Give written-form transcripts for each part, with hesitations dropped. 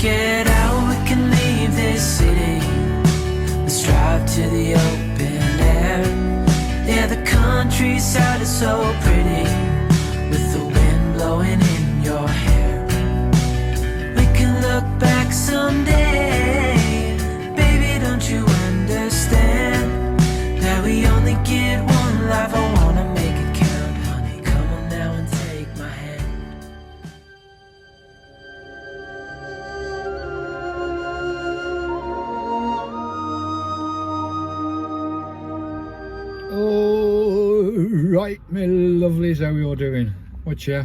get out, we can leave this city. Let's drive to the open air. Yeah, the countryside is so pretty, with the wind blowing in your hair. We can look back someday, baby, don't you understand that we only get one life? I wanna make it count, honey, come on now and take my hand. Right, my lovelies, how are you all doing? What's ya?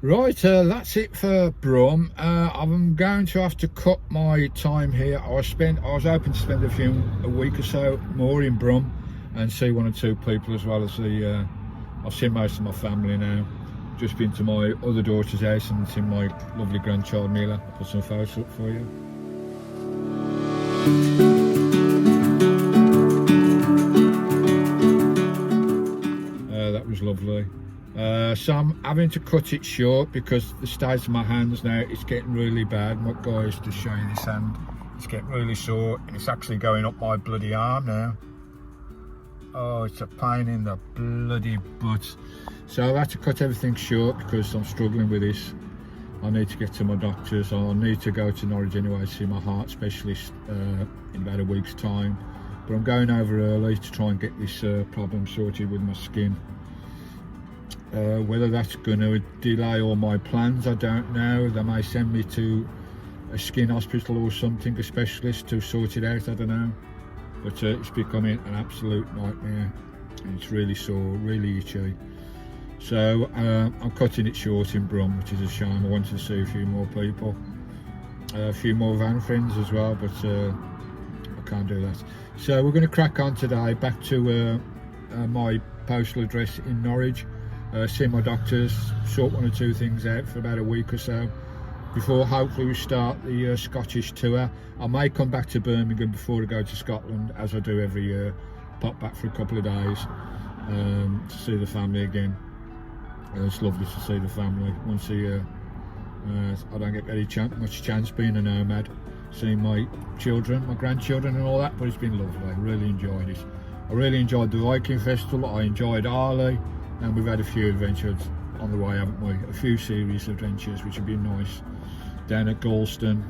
Right, that's it for Brum. I'm going to have to cut my time here. I was hoping to spend a week or so more in Brum and see one or two people, as well as I've seen most of my family now. Just been to my other daughter's house and seen my lovely grandchild Mila. I'll put some photos up for you. That was lovely. So I'm having to cut it short because the state of my hands now, it's getting really bad. My guys, to show you this hand, it's getting really sore and it's actually going up my bloody arm now. Oh, it's a pain in the bloody butt. So I've had to cut everything short because I'm struggling with this. I need to get to my doctors. I'll need to go to Norwich anyway to see my heart specialist in about a week's time. But I'm going over early to try and get this problem sorted with my skin. Whether that's going to delay all my plans, I don't know. They may send me to a skin hospital or something, a specialist, to sort it out, I don't know. But it's becoming an absolute nightmare. And it's really sore, really itchy. So I'm cutting it short in Brum, which is a shame. I wanted to see a few more people, a few more van friends as well, but I can't do that. So we're going to crack on today, back to my postal address in Norwich. See my doctors, sort one or two things out for about a week or so before hopefully we start the Scottish tour. I may come back to Birmingham before I go to Scotland, as I do every year. Pop back for a couple of days to see the family again. It's lovely to see the family once a year. I don't get very much chance being a nomad, seeing my children, my grandchildren and all that, but it's been lovely. I really enjoyed it. I really enjoyed the Viking Festival, I enjoyed Arghh, and we've had a few adventures on the way, haven't we? A few serious adventures which have been nice. Down at Galston,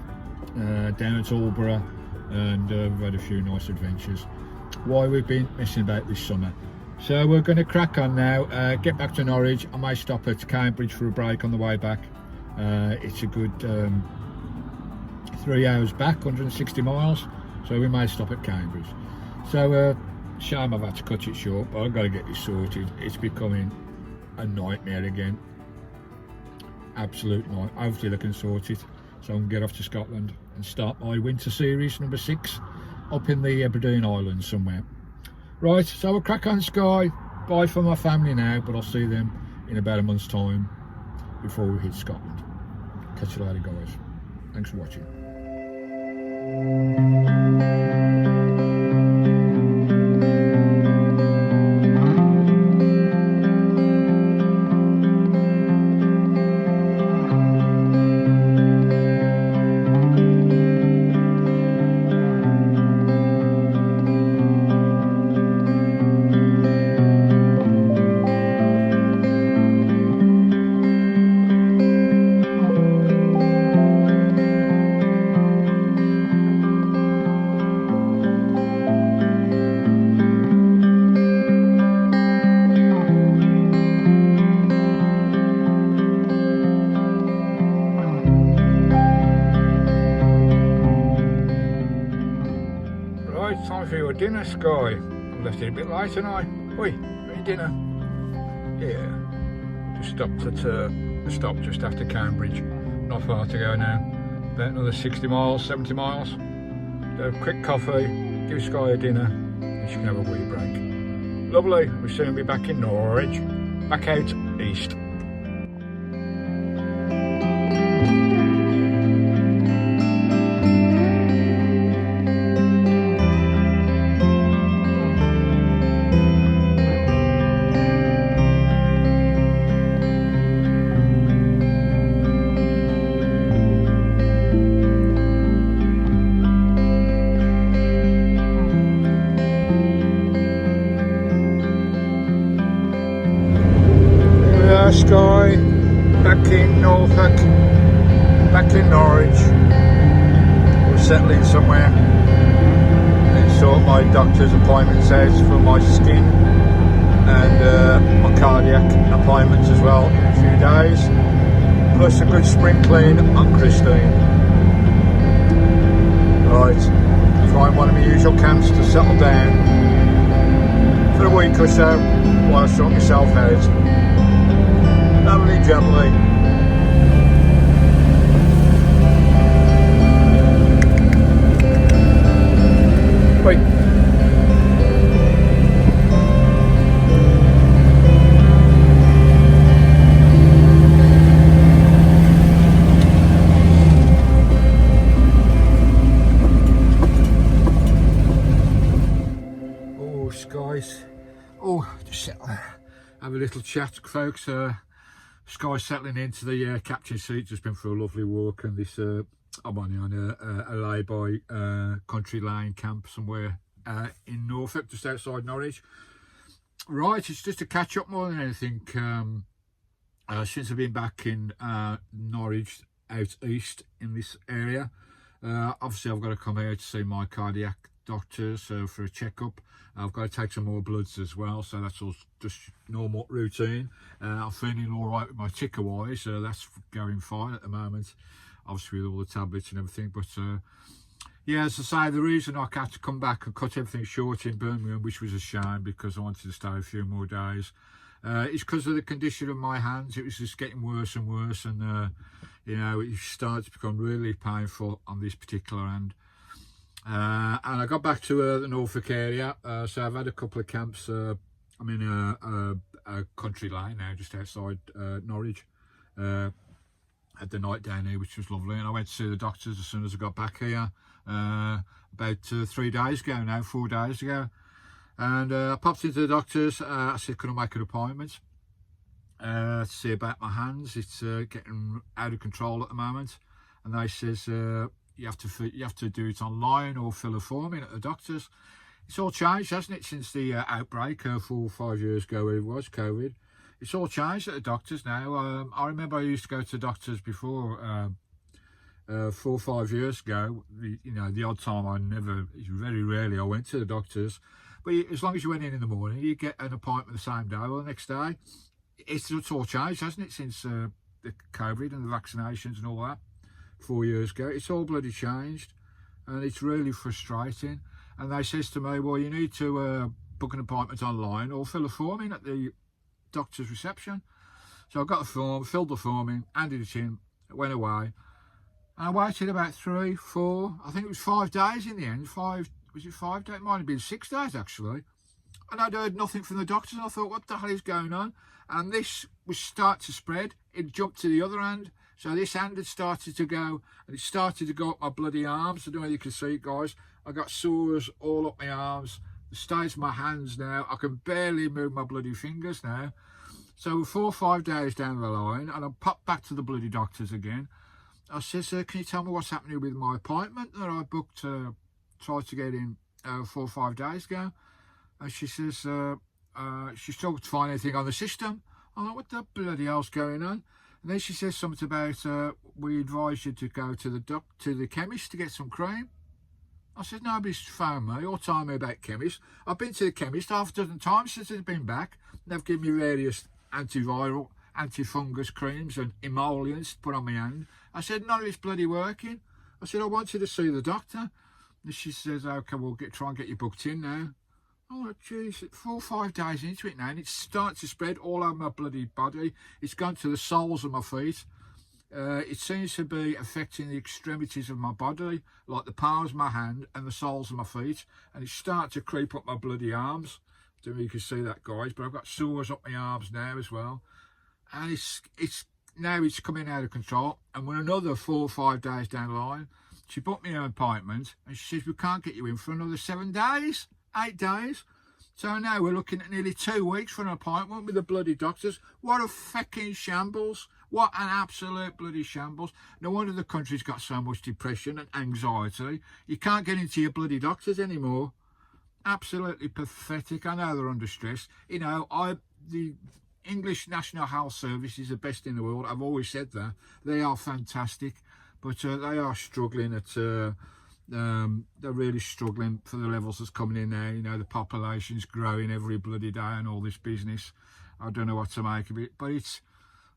down at Alghborough, and we've had a few nice adventures. Why we've been messing about this summer. So we're going to crack on now, get back to Norwich. I may stop at Cambridge for a break on the way back. It's a good 3 hours back, 160 miles, so we may stop at Cambridge. So shame I've had to cut it short, but I've got to get this sorted. It's becoming a nightmare again. Absolute night. Hopefully they can sort it so I can get off to Scotland and start my winter series number 6 up in the Aberdeen Islands somewhere. Right, so we'll crack on, Sky. Bye for my family now, but I'll see them in about a month's time before we hit Scotland. Catch you later, guys. Thanks for watching. Time for your dinner, Sky. I've left it a bit late tonight. Oi, any dinner? Yeah. Just stopped at a stop just after Cambridge. Not far to go now. About another 60 miles, 70 miles. Do a quick coffee, give Sky a dinner, and she can have a wee break. Lovely. We'll soon be back in Norwich. Back out east. Norfolk, back in Norwich. We're settling somewhere and sort my doctor's appointments out for my skin and my cardiac appointments as well in a few days. Plus a good spring clean on Christine. Right, find one of my usual camps to settle down for a week or so while I sort myself out. Lovely jubbly. Wait. Oh, skies. Oh, just settle. Have a little chat, folks. Sky's settling into the captain seat. Just been for a lovely walk, and this I'm on a lay-by country lane camp somewhere in Norfolk, just outside Norwich. Right, it's just a catch-up more than anything. Since I've been back in Norwich, out east in this area, obviously I've got to come here to see my cardiac doctor, so for a checkup. I've got to take some more bloods as well, so that's all just normal routine. I'm feeling all right with my ticker wise, so that's going fine at the moment, obviously with all the tablets and everything. But yeah, as I say, the reason I had to come back and cut everything short in Birmingham, which was a shame because I wanted to stay a few more days, is because of the condition of my hands. It was just getting worse and worse, and you know, it started to become really painful on this particular hand. And I got back to the Norfolk area, so I've had a couple of camps. I'm in a country lane now, just outside Norwich. Had the night down here, which was lovely, and I went to see the doctors as soon as I got back here, about 3 days ago now, 4 days ago. And I popped into the doctors. I said, could I make an appointment to see about my hands? It's getting out of control at the moment. And they says, you have to do it online or fill a form in at the doctor's. It's all changed, hasn't it, since the outbreak 4 or 5 years ago, it was COVID. It's all changed at the doctor's now. I remember I used to go to doctors before 4 or 5 years ago. You know, the odd time very rarely I went to the doctors. But as long as you went in the morning, you get an appointment the same day or the next day. It's all changed, hasn't it, since the COVID and the vaccinations and all that 4 years ago. It's all bloody changed, and it's really frustrating. And they says to me, well, you need to book an appointment online or fill a form in at the doctor's reception. So I got a form, filled the form in, handed it in, went away, and I waited about 3, 4, I think it was 5 days in the end. Was it 5 days? It might have been 6 days actually. And I'd heard nothing from the doctors, and I thought, what the hell is going on? And this was start to spread. It jumped to the other hand. So this hand had started to go, and it started to go up my bloody arms. I don't know if you can see it, guys. I got sores all up my arms, the state of my hands now. I can barely move my bloody fingers now. So 4 or 5 days down the line, and I popped back to the bloody doctors again. I says, can you tell me what's happening with my appointment that I booked, tried to get in 4 or 5 days ago? And she says, she struggled to find anything on the system. I'm like, what the bloody hell's going on? And then she says something about, we advise you to go to the chemist to get some cream. I said, nobody's phoned me or told me about chemists. I've been to the chemist half a dozen times since I've been back. They've given me various antiviral, antifungus creams and emollients to put on my hand. I said, none of it's bloody working. I said, I want you to see the doctor. And she says, okay, we'll try and get you booked in now. Oh, jeez, 4 or 5 days into it now, and it's starting to spread all over my bloody body. It's gone to the soles of my feet. It seems to be affecting the extremities of my body, like the palms of my hand and the soles of my feet, and it's starting to creep up my bloody arms. I don't know if you can see that, guys, but I've got sores up my arms now as well, and it's coming out of control. And when another 4 or 5 days down the line, she booked me an appointment, and she says, we can't get you in for another 7 days, 8 days. So now we're looking at nearly 2 weeks for an appointment with the bloody doctors. What a fucking shambles. What an absolute bloody shambles. No wonder the country's got so much depression and anxiety. You can't get into your bloody doctors anymore. Absolutely pathetic. I know they're under stress. You know, English National Health Service is the best in the world. I've always said that. They are fantastic, but they are struggling at, they're really struggling for the levels that's coming in now. You know, the population's growing every bloody day and all this business. I don't know what to make of it, but it's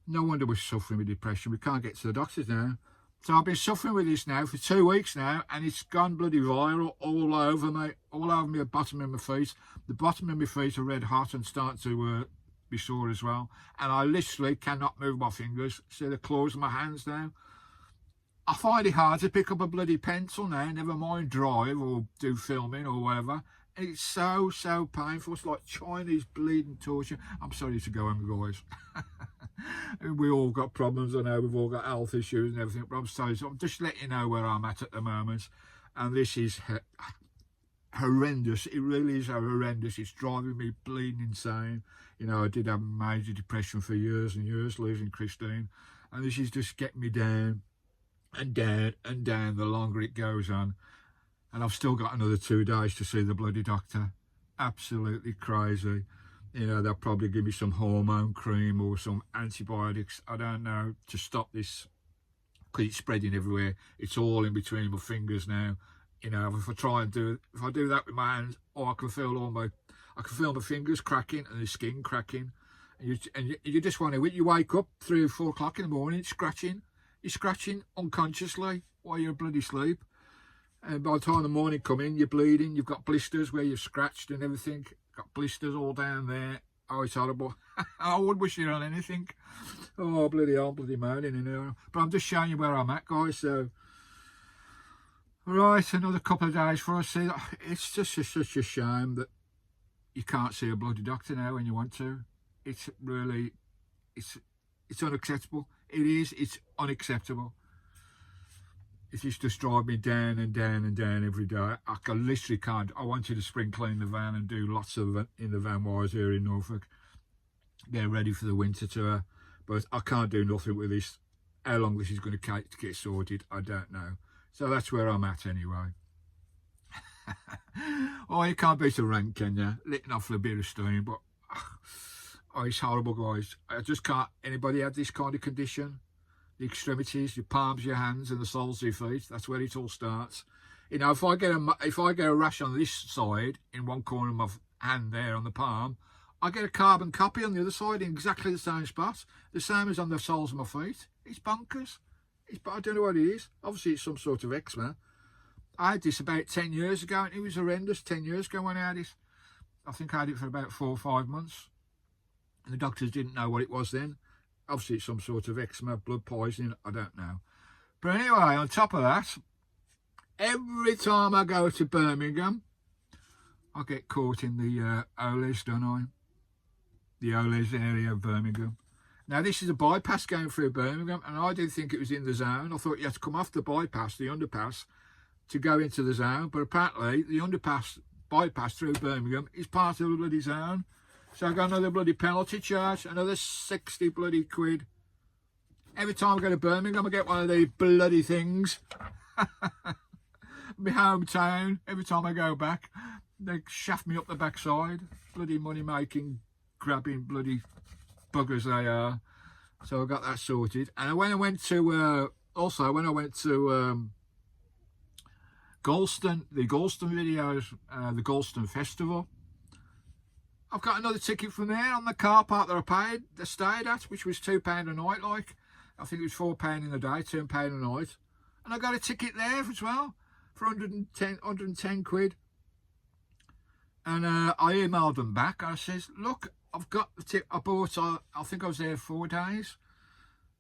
no wonder we're suffering with depression. We can't get to the doctors now. So I've been suffering with this now for 2 weeks now, and it's gone bloody viral all over me, all over me, the bottom of my feet. The bottom of my feet are red hot and starting to be sore as well. And I literally cannot move my fingers. See the claws of my hands now. I find it hard to pick up a bloody pencil now, never mind drive or do filming or whatever. It's so painful. It's like Chinese bleeding torture. I'm sorry to go on, guys. We all got problems, I know, we've all got health issues and everything, but I'm sorry. So I'm just letting you know where I'm at the moment. And this is horrendous. It really is horrendous. It's driving me bleeding insane. You know, I did have major depression for years and years, losing Christine. And this is just getting me down and down and down the longer it goes on. And I've still got another 2 days to see the bloody doctor. Absolutely crazy. You know, they'll probably give me some hormone cream or some antibiotics, I don't know, to stop this, because it's spreading everywhere. It's all in between my fingers now. You know, if I try and if I do that with my hands, I can feel my fingers cracking and the skin cracking. And you just want to, you wake up 3 or 4 o'clock in the morning, scratching. You're scratching unconsciously while you're bloody asleep. And by the time the morning come in, you're bleeding. You've got blisters where you've scratched and everything. Got blisters all down there. Oh, it's horrible. I wouldn't wish it on anything. Oh, bloody hell, bloody moaning in here. But I'm just showing you where I'm at, guys. So, right, another couple of days for us. See, it's just such a shame that you can't see a bloody doctor now when you want to. It's really, it's unacceptable. It is. It's unacceptable. It used to drive me down and down and down every day. I literally can't. I wanted to spring clean the van and do lots of it in the van wires here in Norfolk. Get ready for the winter tour. But I can't do nothing with this. How long this is going to get sorted, I don't know. So that's where I'm at anyway. Oh, you can't beat a Rant, can you? Letting off a bit of steam, but oh, it's horrible, guys. I just can't. Anybody have this kind of condition? The extremities, your palms, your hands, and the soles of your feet. That's where it all starts. You know, if I get a rash on this side in one corner of my hand there on the palm, I get a carbon copy on the other side in exactly the same spot, the same as on the soles of my feet. It's bonkers. I don't know what it is. Obviously, it's some sort of eczema. I had this about 10 years ago, and it was horrendous. 10 years ago when I had it, I think I had it for about 4 or 5 months, and the doctors didn't know what it was then. Obviously, it's some sort of eczema, blood poisoning, I don't know. But anyway, on top of that, every time I go to Birmingham, I get caught in the Oles, don't I? The Oles area of Birmingham. Now, this is a bypass going through Birmingham, and I didn't think it was in the zone. I thought you had to come off the bypass, the underpass, to go into the zone. But apparently, the bypass through Birmingham is part of the bloody zone. So I got another bloody penalty charge, another 60 bloody quid. Every time I go to Birmingham, I get one of these bloody things. My hometown, every time I go back, they shaft me up the backside. Bloody money-making, grabbing bloody buggers they are. So I got that sorted. And when I went to, when I went to Galston, the Galston videos, the Galston Festival, I've got another ticket from there on the car park that I stayed at, which was £2 a night, like. I think it was £4 in the day, £2 a night. And I got a ticket there as well for 110 quid. And I emailed them back. I says, look, I've got the ticket. I bought, I think I was there 4 days.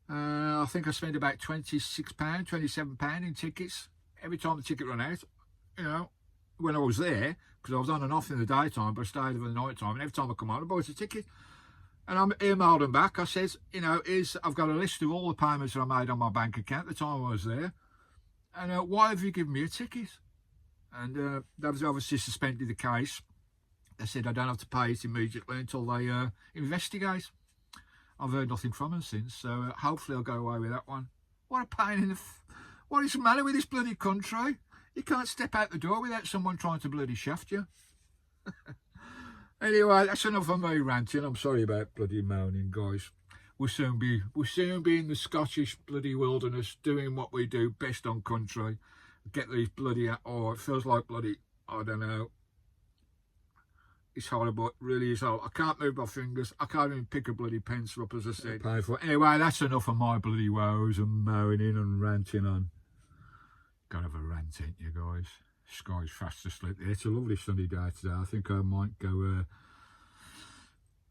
I think I spent about £26, £27 in tickets. Every time the ticket ran out, you know, when I was there, because I was on and off in the daytime, but I stayed over the night time, and every time I come on, I bought a ticket. And I emailed them back. I says, you know, I've got a list of all the payments that I made on my bank account at the time I was there, and why have you given me a ticket? And that was obviously suspended the case. They said I don't have to pay it immediately until they investigate. I've heard nothing from them since, so hopefully I'll go away with that one. What a pain in the... What is the matter with this bloody country? You can't step out the door without someone trying to bloody shaft you. Anyway, that's enough of me ranting. I'm sorry about bloody moaning, guys. We'll soon be in the Scottish bloody wilderness doing what we do best on country. Get these bloody, oh, it feels like bloody, I don't know. It's horrible, it really is horrible. I can't move my fingers. I can't even pick a bloody pencil up, as I said. Painful. Anyway, that's enough of my bloody woes and moaning and ranting on. Gotta have a rant, ain't you, guys? Sky's fast asleep. It's a lovely sunny day today. I think I might go,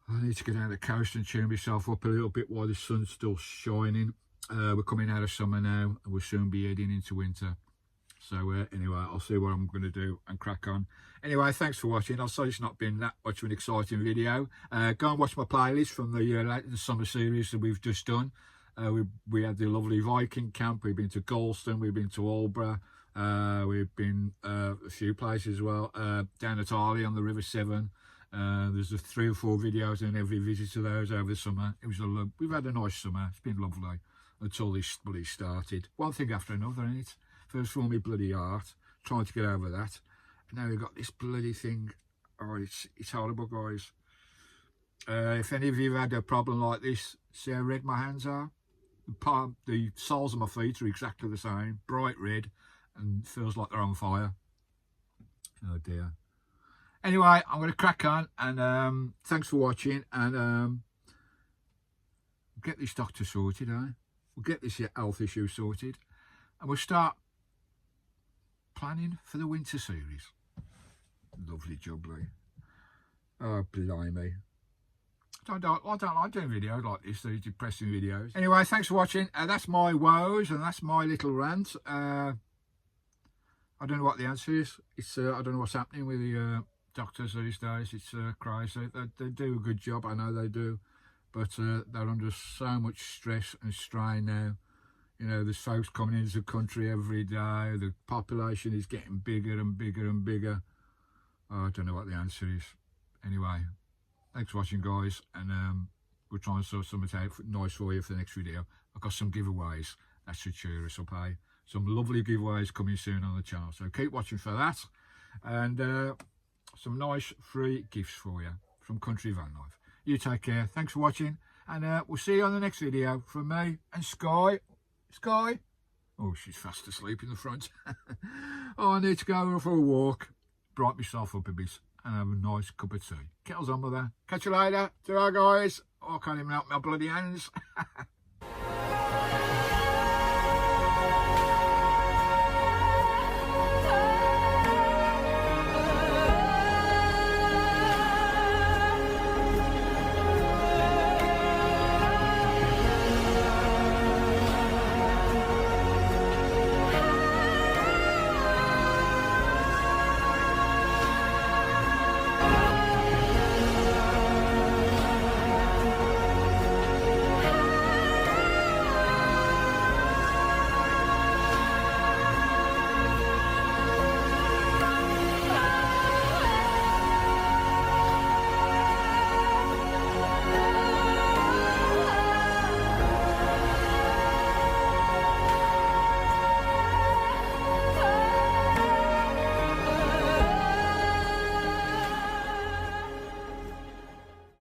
I need to get down the coast and tune myself up a little bit while the sun's still shining. We're coming out of summer now and we'll soon be heading into winter. So anyway, I'll see what I'm going to do and crack on. Anyway, thanks for watching. I'll say it's not been that much of an exciting video. Go and watch my playlist from the summer series that we've just done. We had the lovely Viking camp. We've been to Galston. We've been to Alghh. We've been a few places as well. Down at Arghh on the River Severn. There's 3 or 4 videos in every visit to those over the summer. We've had a nice summer. It's been lovely until this bloody started. One thing after another, isn't it? First for me bloody art, trying to get over that. And now we've got this bloody thing. Oh, it's horrible, guys. If any of you have had a problem like this, see how red my hands are? The soles of my feet are exactly the same, bright red, and feels like they're on fire. Oh dear. Anyway, I'm going to crack on, and thanks for watching, and get this doctor sorted, eh? We'll get this health issue sorted, and we'll start planning for the winter series. Lovely jubbly. Oh, blimey. I don't like doing videos like this, these depressing videos. Anyway, thanks for watching. That's my woes, and that's my little rant. I don't know what the answer is. It's I don't know what's happening with the doctors these days. It's crazy. They do a good job, I know they do, but they're under so much stress and strain now. You know, there's folks coming into the country every day. The population is getting bigger and bigger and bigger. Oh, I don't know what the answer is. Anyway, thanks for watching, guys, and we'll try and sort something out nice for you for the next video. I've got some giveaways. That should cheer us up, eh? Some lovely giveaways coming soon on the channel, so keep watching for that. And some nice free gifts for you from Countryvanlifeuk. You take care. Thanks for watching, and we'll see you on the next video from me and Sky. Sky? Oh, she's fast asleep in the front. Oh, I need to go for a walk, brighten myself up a bit, and have a nice cup of tea. Kettle's on, mother. Catch you later. Ta-ra, guys. Oh, I can't even help my bloody hands.